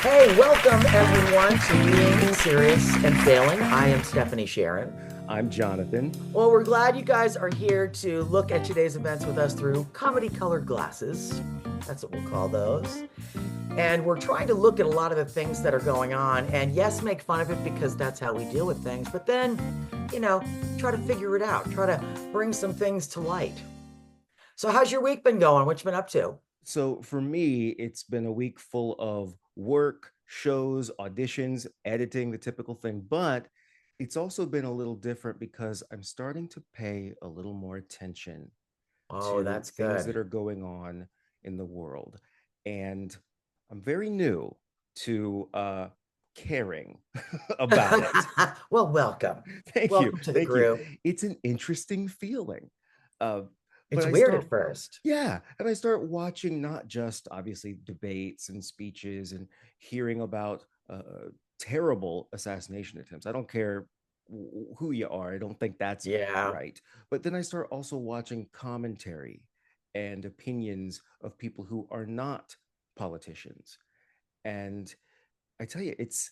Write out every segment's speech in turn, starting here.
Hey, welcome everyone to Being Serious and Failing. I am Stephanie Sharon. I'm Jonathan. Well, we're glad you guys are here to look at today's events with us through comedy-colored glasses. That's what we'll call those. And we're trying to look at a lot of the things that are going on and yes, make fun of it because that's how we deal with things. But then, try to figure it out, try to bring some things to light. So how's your week been going? What you been up to? So for me, it's been a week full of work, shows, auditions, editing, the typical thing. But it's also been a little different because I'm starting to pay a little more attention Oh, to that's things good. that are going on in the world. And I'm very new to caring about it. Well, welcome. Thank you. Welcome to the Thank you. group. It's an interesting feeling. Uh, but It's I weird start at first. Yeah, and I start watching not just obviously debates and speeches and hearing about terrible assassination attempts. I don't care who you are. I don't think that's Yeah. right. But then I start also watching commentary and opinions of people who are not politicians. And I tell you, it's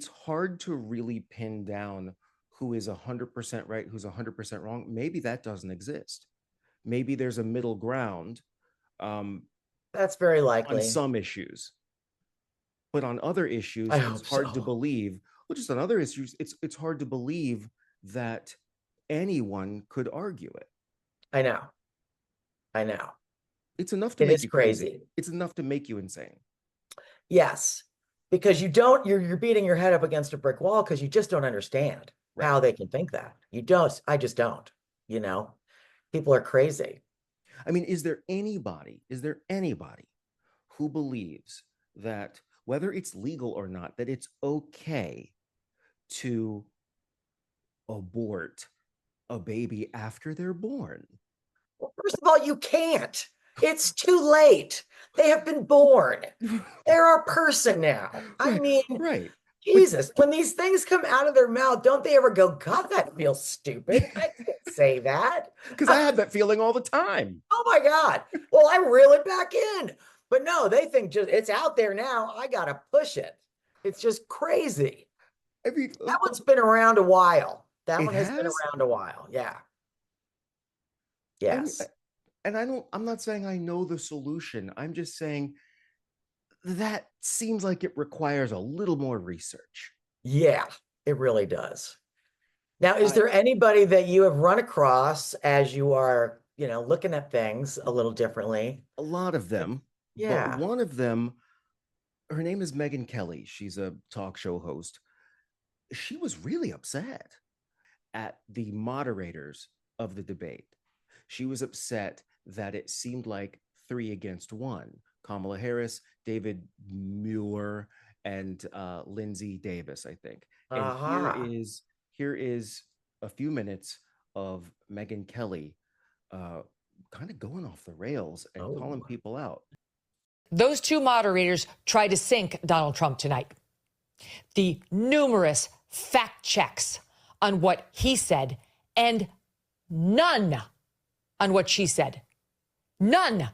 hard to really pin down who is 100% right, who's 100% wrong. Maybe that doesn't exist. Maybe there's a middle ground um, That's very on likely. some issues, but on other I issues, it's hope hard to so. believe. Well, just on other issues, it's hard to believe that anyone could argue it. I know. I know. It's enough to It make is you crazy. crazy. It's enough to make you insane. Yes. Because you're beating your head up against a brick wall because you just don't understand Right. how they can think that. You don't. I just don't, you know. People are crazy. I mean, is there anybody who believes that whether it's legal or not, that it's okay to abort a baby after they're born? Well, first of all, you can't. It's too late. They have been born. They're a person now. I Right, mean, right. But Jesus, when these things come out of their mouth, don't they ever go, God, that feels stupid? I can't say that. because I had that feeling all the time. Oh my God. Well, I reel it back in. But no, they think just it's out there now. I gotta push it. It's just crazy. I mean, That one's been around a while. That it one has been has. around a while. Yeah. I mean, Yes. and I'm not saying I know the solution. I'm just saying that seems like it requires a little more research. Yeah, it really does. Now, is I there anybody that you have run across as you are, looking at things a little differently? A lot of them, but Yeah. one of them, her name is Megan Kelly. She's a talk show host. She was really upset at the moderators of the debate. She was upset that it seemed like three against one. Kamala Harris, David Muir, and Lindsay Davis, I think. And Uh-huh. here is a few minutes of Megan Kelly uh, kind of going off the rails and calling Oh. people out. Those two moderators tried to sink Donald Trump tonight. The numerous fact checks on what he said and none on what she said. None.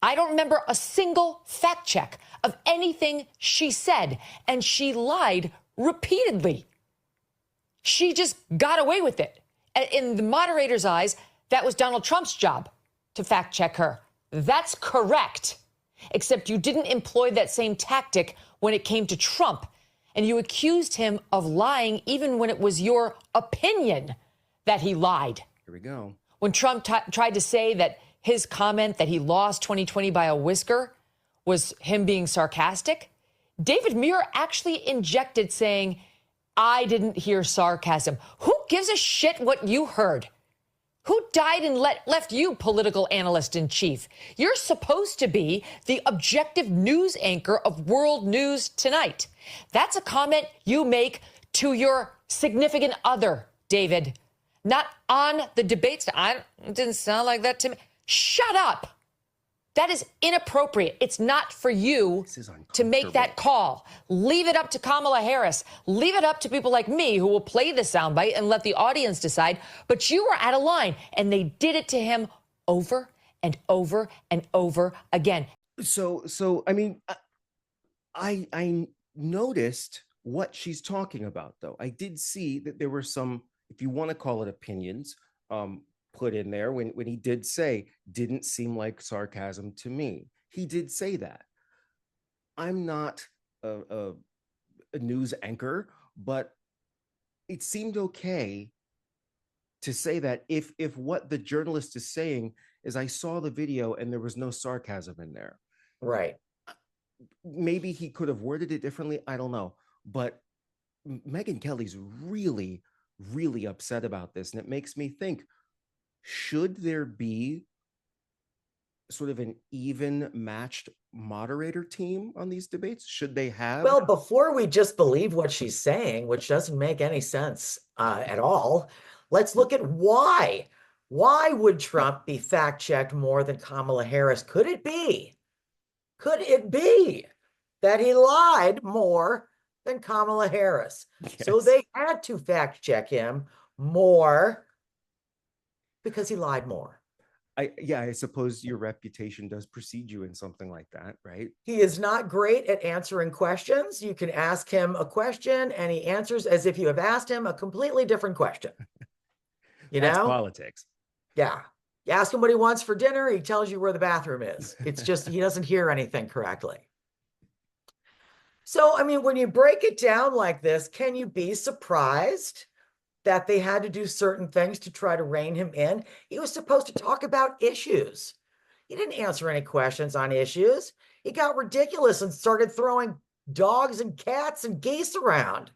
I don't remember a single fact check of anything she said, and she lied repeatedly. She just got away with it. In the moderator's eyes, that was Donald Trump's job to fact check her. That's correct. Except you didn't employ that same tactic when it came to Trump. And you accused him of lying even when it was your opinion that he lied. Here we go. When Trump tried to say that his comment that he lost 2020 by a whisker was him being sarcastic, David Muir actually injected saying, I didn't hear sarcasm. Who gives a shit what you heard? Who died and left you political analyst in chief? You're supposed to be the objective news anchor of World News Tonight. That's a comment you make to your significant other, David. Not on the debates. It didn't sound like that to me. Shut up. That is inappropriate. It's not for you to make that call. Leave it up to Kamala Harris. Leave it up to people like me who will play the soundbite and let the audience decide. But you were out of line, and they did it to him over and over and over again. So I mean, I noticed what she's talking about, though. I did see that there were some, if you want to call it opinions, um, put in there when he did say, didn't seem like sarcasm to me. He did say that. I'm not a news anchor, but it seemed okay to say that if what the journalist is saying is I saw the video and there was no sarcasm in there. Right. Maybe he could have worded it differently. I don't know. But Megyn Kelly's really, really upset about this. And it makes me think, should there be sort of an even matched moderator team on these debates? Should they have? Well, before we just believe what she's saying, which doesn't make any sense at all, let's look at why. Why would Trump be fact-checked more than Kamala Harris? Could it be? Could it be that he lied more than Kamala Harris? Yes. So they had to fact-check him more because he lied more. I suppose your reputation does precede you in something like that, right? He is not great at answering questions. You can ask him a question and he answers as if you have asked him a completely different question. That's politics. Yeah. You ask him what he wants for dinner, he tells you where the bathroom is. It's just, he doesn't hear anything correctly. So, I mean, when you break it down like this, can you be surprised that they had to do certain things to try to rein him in? He was supposed to talk about issues. He didn't answer any questions on issues. He got ridiculous and started throwing dogs and cats and geese around.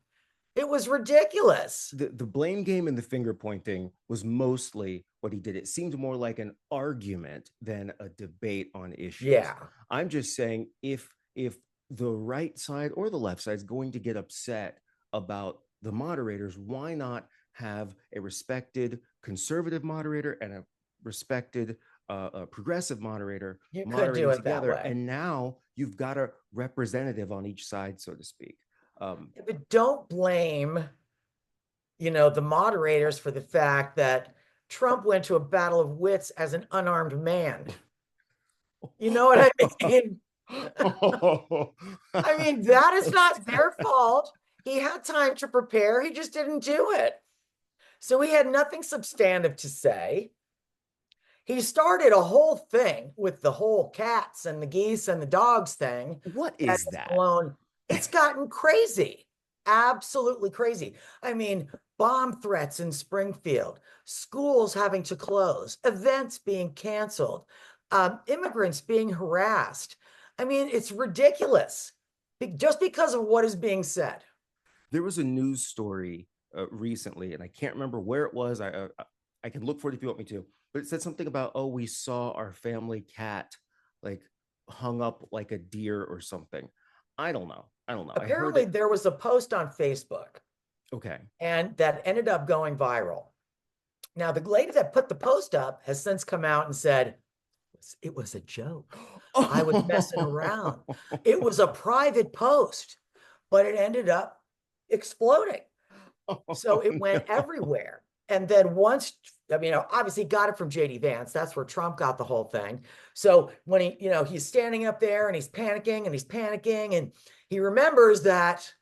It was ridiculous. The blame game and the finger pointing was mostly what he did. It seemed more like an argument than a debate on issues. Yeah. I'm just saying if the right side or the left side is going to get upset about the moderators, why not have a respected conservative moderator and a respected progressive moderator moderating together? And now you've got a representative on each side, so to speak. But don't blame, the moderators for the fact that Trump went to a battle of wits as an unarmed man. You know what I mean? I mean, that is not their fault. He had time to prepare. He just didn't do it. So he had nothing substantive to say. He started a whole thing with the whole cats and the geese and the dogs thing. What is that? It's gotten crazy. Absolutely crazy. I mean, bomb threats in Springfield, schools having to close, events being canceled, immigrants being harassed. I mean, it's ridiculous just because of what is being said. There was a news story recently, and I can't remember where it was. I can look for it if you want me to, but it said something about, oh, we saw our family cat like hung up like a deer or something. I don't know. Apparently, there was a post on Facebook. Okay. And that ended up going viral. Now, the lady that put the post up has since come out and said, it was a joke. I was messing around. It was a private post, but it ended up exploding. So it went everywhere. And then once, obviously got it from JD Vance. That's where Trump got the whole thing. So when he's standing up there and he's panicking and he remembers that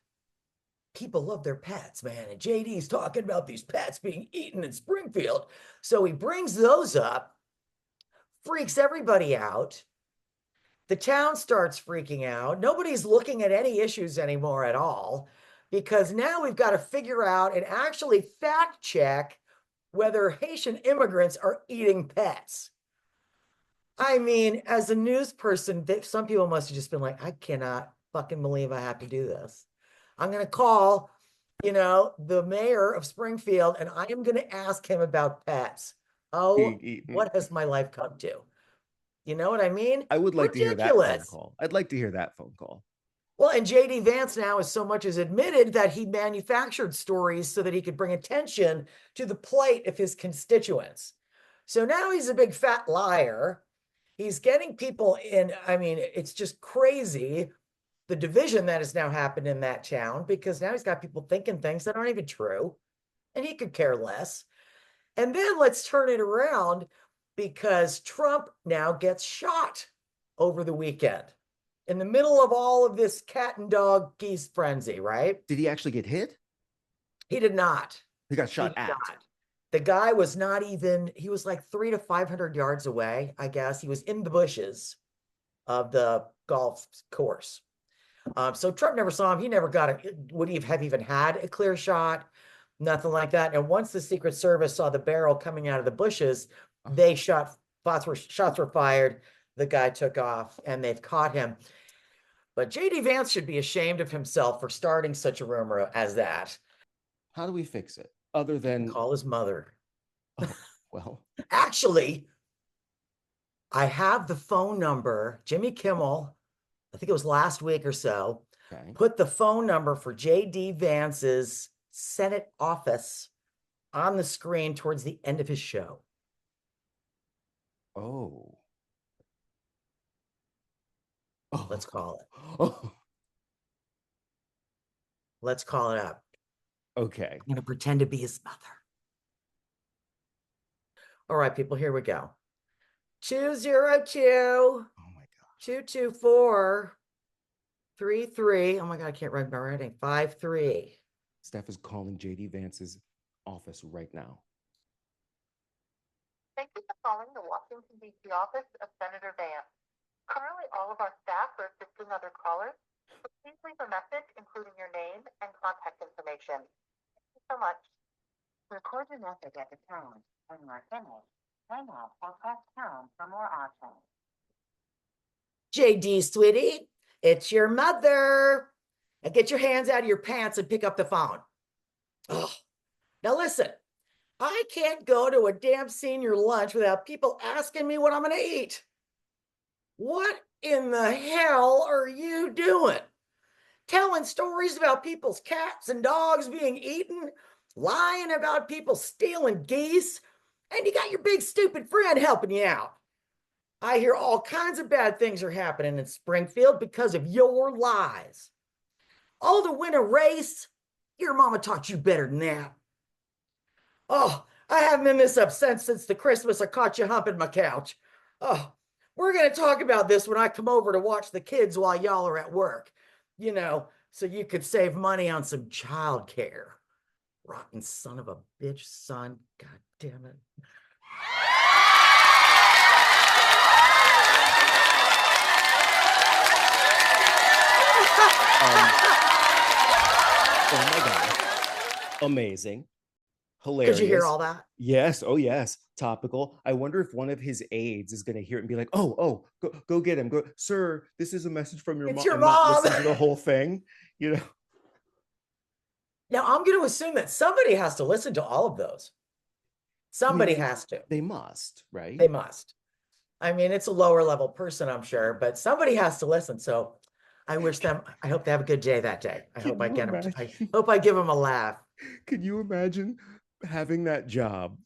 people love their pets, man. And JD's talking about these pets being eaten in Springfield. So he brings those up, freaks everybody out. The town starts freaking out. Nobody's looking at any issues anymore at all, because now we've got to figure out and actually fact check whether Haitian immigrants are eating pets. I mean, as a news person, some people must have just been like, I cannot fucking believe I have to do this. I'm going to call, the mayor of Springfield, and I am going to ask him about pets. Oh, what has my life come to? You know what I mean? I would like to hear that phone call. I'd like to hear that phone call. Well, and JD Vance now is so much as admitted that he manufactured stories so that he could bring attention to the plight of his constituents. So now he's a big fat liar. He's getting people in. I mean, it's just crazy, the division that has now happened in that town, because now he's got people thinking things that aren't even true, and he could care less. And then let's turn it around, because Trump now gets shot over the weekend. in the middle of all of this cat and dog geese frenzy, right? Did he actually get hit? He did not. He got He shot did at. not. The guy was not even, he was like 300 to 500 yards away, I guess. He was in the bushes of the golf course. So Trump never saw him. He never would he have even had a clear shot? Nothing like that. And once the Secret Service saw the barrel coming out of the bushes, they shots were fired. The guy took off and they've caught him. But JD Vance should be ashamed of himself for starting such a rumor as that. How do we fix it? Other than call his mother. Oh, well, actually, I have the phone number. Jimmy Kimmel, I think it was last week or so, okay. put the phone number for JD Vance's Senate office on the screen towards the end of his show. Oh. Let's call it. Oh. Let's call it up. Okay. I'm going to pretend to be his mother. All right, people, here we go. 202. Oh my God. 224 33. Oh my God, I can't read my writing. 53. Steph is calling JD Vance's office right now. Thank you for calling the Washington, D.C. office of Senator Vance. Currently, all of our staff are assisting other callers. So please leave a message, including your name and contact information. Thank you so much. Record your message at the tone. When you are finished, hang up or press pound for more options. JD, sweetie, it's your mother. And get your hands out of your pants and pick up the phone. Oh, now listen. I can't go to a damn senior lunch without people asking me what I'm going to eat. What in the hell are you doing? Telling stories about people's cats and dogs being eaten, lying about people stealing geese, and you got your big stupid friend helping you out. I hear all kinds of bad things are happening in Springfield because of your lies. Oh, to win a race? Your mama taught you better than that. Oh, I haven't been this upset since the Christmas I caught you humping my couch. Oh, we're going to talk about this when I come over to watch the kids while y'all are at work. You know, so you could save money on some childcare. Rotten son of a bitch, son. God damn it. Oh my God. Amazing. Hilarious. Did you hear all that? Yes. Oh, yes. Topical. I wonder if one of his aides is going to hear it and be like, oh, go get him. Go, sir, this is a message from your mom. It's your and not mom. listen to the whole thing, you know? Now, I'm going to assume that somebody has to listen to all of those. Somebody has to. They must, right? They must. I mean, it's a lower level person, I'm sure, but somebody has to listen. So I hope they have a good day that day. I hope I give them a laugh. Can you imagine having that job?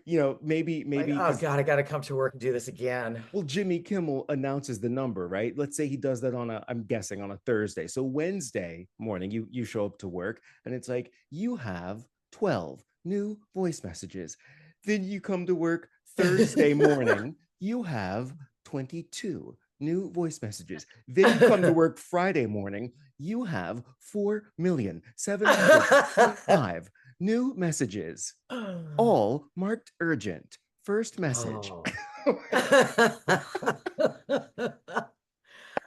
You know, maybe. Like, oh God, I got to come to work and do this again. Well, Jimmy Kimmel announces the number, right? Let's say he does that I'm guessing on a Thursday. So Wednesday morning, you show up to work and it's like, you have 12 new voice messages. Then you come to work Thursday morning, you have 22 new voice messages. Then you come to work Friday morning, you have 4,725 new messages, all marked urgent. First message. Oh.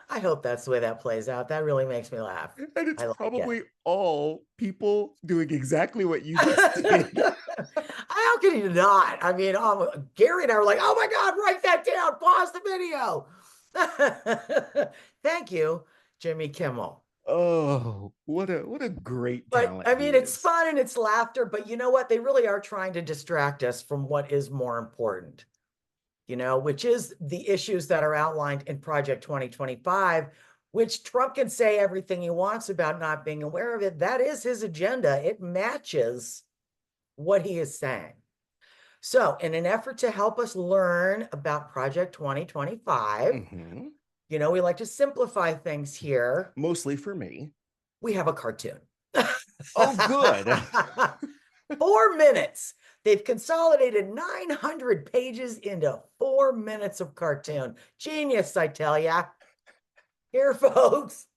I hope that's the way that plays out. That really makes me laugh. And it's like probably all people doing exactly what you just did. How can you not? I mean, Gary and I were like, oh my God, write that down. Pause the video. Thank you, Jimmy Kimmel. Oh, what a great talent. I mean, it's fun and it's laughter, but you know what? They really are trying to distract us from what is more important, you know, which is the issues that are outlined in Project 2025, which Trump can say everything he wants about not being aware of it. That is his agenda. It matches what he is saying. So in an effort to help us learn about Project 2025, you know, we like to simplify things here. Mostly for me. We have a cartoon. Oh, good. 4 minutes. They've consolidated 900 pages into 4 minutes of cartoon. Genius, I tell ya. here, folks,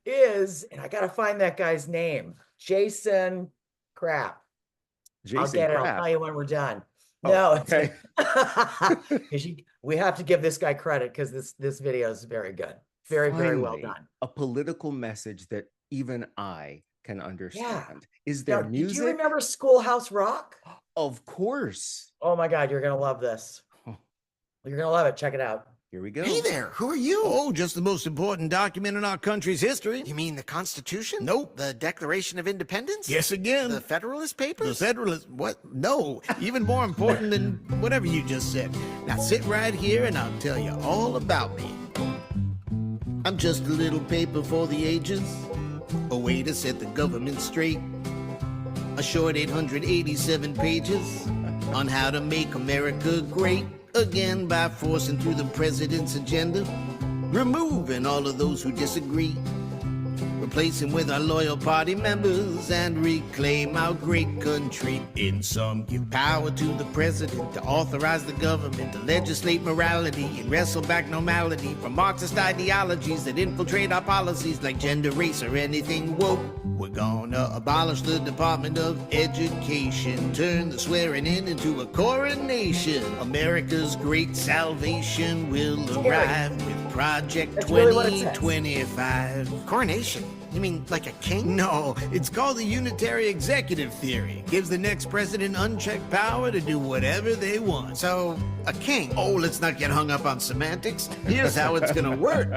is, and I got to find that guy's name, Jason Crap. Jason I'll get it. I'll Crap. tell you when we're done. Oh, No, okay. we have to give this guy credit because this video is very good. Very, very well Finally, done. A political message that even I can understand. Is Now, there music? did you remember Schoolhouse Rock? Of course. Oh my God, you're gonna love this. You're gonna love it. Check it out. Here we go. Hey there, who are you? Oh, just the most important document in our country's history. You mean the Constitution? Nope. The Declaration of Independence? Yes, again. The Federalist Papers? The Federalist, what? No, even more important than whatever you just said. Now sit right here and I'll tell you all about me. I'm just a little paper for the ages, a way to set the government straight. A short 887 pages on how to make America great again by forcing through the president's agenda, removing all of those who disagree, replacing with our loyal party members, and reclaim our great country. In sum, give power to the president to authorize the government to legislate morality and wrestle back normality from Marxist ideologies that infiltrate our policies like gender, race, or anything woke. We're gonna abolish the Department of Education, turn the swearing in into a coronation. America's great salvation will arrive with Project That's really what it says. 2025. Coronation? You mean like a king? No, it's called the unitary executive theory. Gives the next president unchecked power to do whatever they want. So, a king? Oh, let's not get hung up on semantics. Here's how it's gonna work.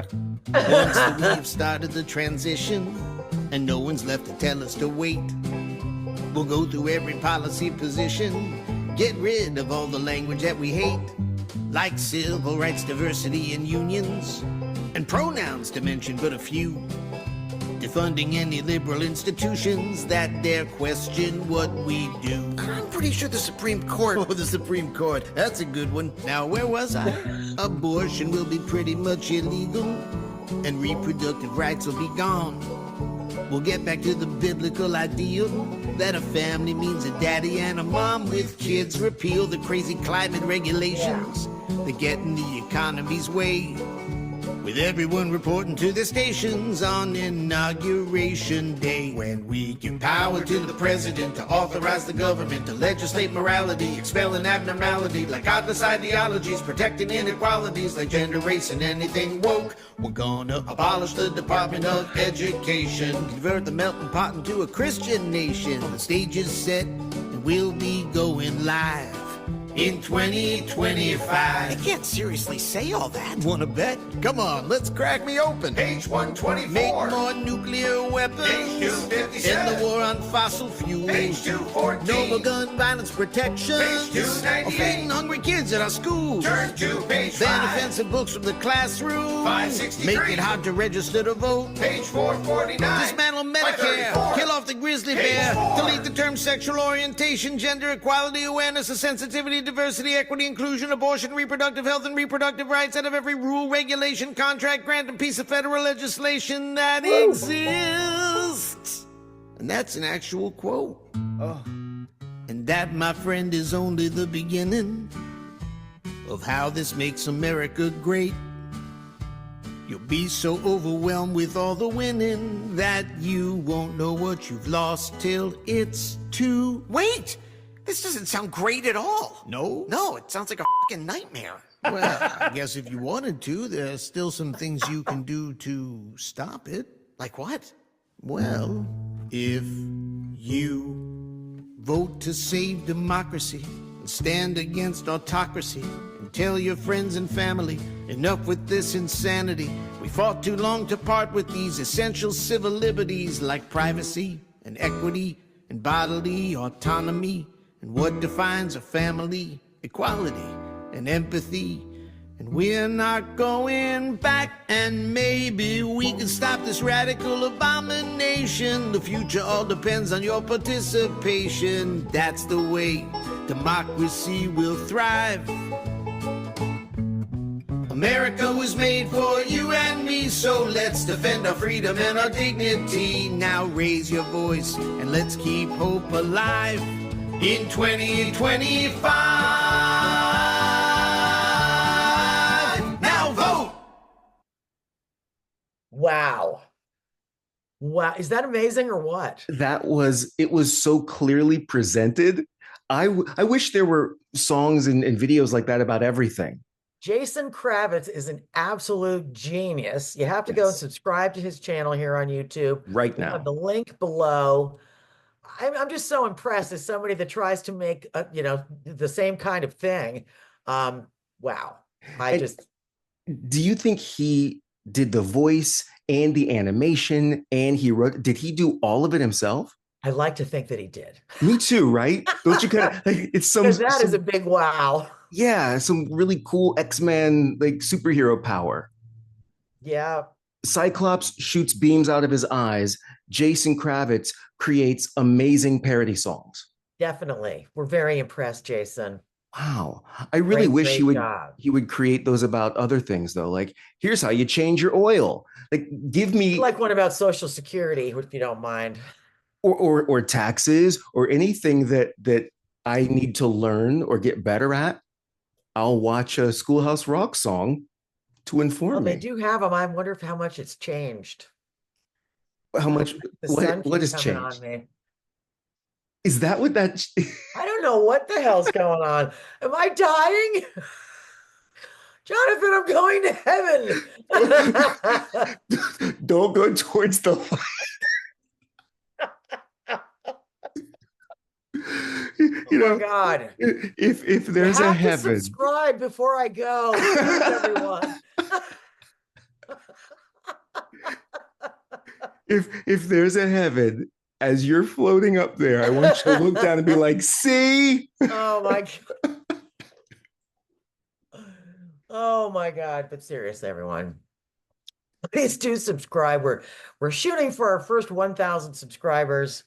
Once that we've started the transition, and no one's left to tell us to wait, we'll go through every policy position, get rid of all the language that we hate, like civil rights, diversity, and unions, and pronouns to mention but a few. Defunding any liberal institutions that dare question what we do. I'm pretty sure the Supreme Court... Oh, the Supreme Court. That's a good one. Now, where was I? Abortion will be pretty much illegal, and reproductive rights will be gone. We'll get back to the biblical ideal that a family means a daddy and a mom with kids. Repeal the crazy climate regulations that get in the economy's way. With everyone reporting to their stations on Inauguration Day. When we give power to the president to authorize the government to legislate morality, expelling abnormality like godless ideologies, protecting inequalities like gender, race, and anything woke. We're gonna abolish the Department of Education, convert the melting pot into a Christian nation. The stage is set and we'll be going live in 2025. You can't seriously say all that. Wanna bet? Come on, let's crack me open. Page 124. Make more nuclear weapons. Page 257. End the war on fossil fuels. Page 214. No more gun violence protection. Page 298. Or feeding hungry kids at our schools. Turn to page Ban 5. offensive books from the classroom. 563. Make it hard to register to vote. Page 449. Dismantle Medicare. 534. Kill off the grizzly Page bear. 4. Delete the term sexual orientation, gender equality, awareness of sensitivity, diversity, equity, inclusion, abortion, reproductive health, and reproductive rights out of every rule, regulation, contract, grant, and piece of federal legislation that exists. And that's an actual quote. Oh, And that, my friend, is only the beginning of how this makes America great. You'll be so overwhelmed with all the winning that you won't know what you've lost till it's too... Wait! This doesn't sound great at all. No? No, it sounds like a fucking nightmare. Well, I guess if you wanted to, there's still some things you can do to stop it. Like what? Well, if you vote to save democracy and stand against autocracy and tell your friends and family, enough with this insanity. We fought too long to part with these essential civil liberties like privacy and equity and bodily autonomy and what defines a family, equality and empathy. And we're not going back, and maybe we can stop this radical abomination. The future all depends on your participation. That's the way democracy will thrive. America was made for you and me, so let's defend our freedom and our dignity. Now raise your voice and let's keep hope alive in 2025. Wow. Wow. Is that amazing or what? It was so clearly presented. I wish there were songs and videos like that about everything. Jason Kravitz is an absolute genius. You have to go and Yes. subscribe to his channel here on YouTube. Right We'll have now. the link below. I'm just so impressed as somebody that tries to make the same kind of thing. Wow. I And just do you think he did the voice and the animation and he wrote, did he do all of it himself? I like to think that he did. Me too, right? Don't you kind of like it's Because that is a big wow. yeah, some really cool X-Men like superhero power. Yeah, Cyclops shoots beams out of his eyes. Jason Kravitz creates amazing parody songs. definitely. We're very impressed, Jason. Wow. I really Great, wish great job. he would create those about other things though. Like, here's how you change your oil. Like, give I'd me like one about Social Security, if you don't mind. or taxes or anything that I need to learn or get better at. I'll watch a Schoolhouse Rock song to Well, inform they me. do have them. I wonder how much it's changed. How much The sun what keeps has coming on changed? me. Is that what that I don't know what the hell's going on. Am I dying? Jonathan, I'm going to heaven. don't go towards the light. Oh my God. If You there's a have to heaven. subscribe before I go. Please, everyone. If there's a heaven, as you're floating up there, I want you to look down and be like, see? Oh my God. Oh my God. But seriously, everyone, please do subscribe. We're shooting for our first 1,000 subscribers.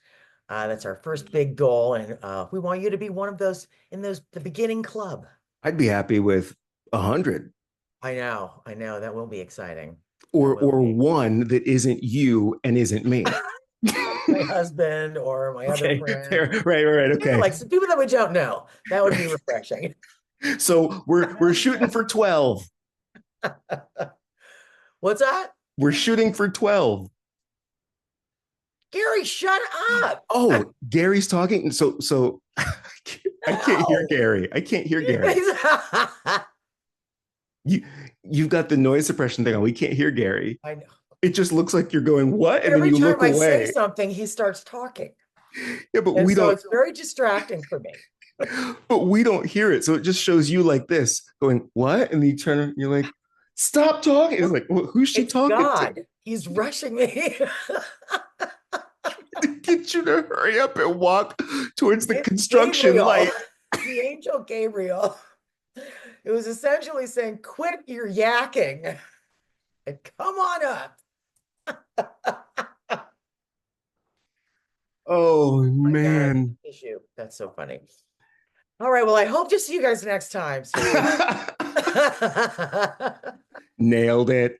That's our first big goal, and we want you to be one of those in the beginning club. I'd be happy with 100 I know that will be exciting. or one that isn't you and isn't me. My husband or my other Okay, friend. fair. Right. Okay. Like some people that we don't know. That would be refreshing. So we're shooting for 12. What's that? We're shooting for 12. Gary, shut up. Oh, Gary's talking. So I can't hear Gary. I can't hear Gary. You've got the noise suppression thing on. We can't hear Gary. I know. It just looks like you're going, what? And Every then you time look I away. say something, he starts talking. Yeah, but And we so don't it's very distracting for me. but we don't hear it. So it just shows you like this, going, what? And then you turn and you're like, stop talking. It's like, well, who's she It's talking God. to? He's rushing me. To get you to hurry up and walk towards the It's construction Gabriel, light. the angel Gabriel. It was essentially saying, quit your yakking and come on up. Oh My God, man. issue. That's so funny. All right. Well, I hope to see you guys next time. Nailed it.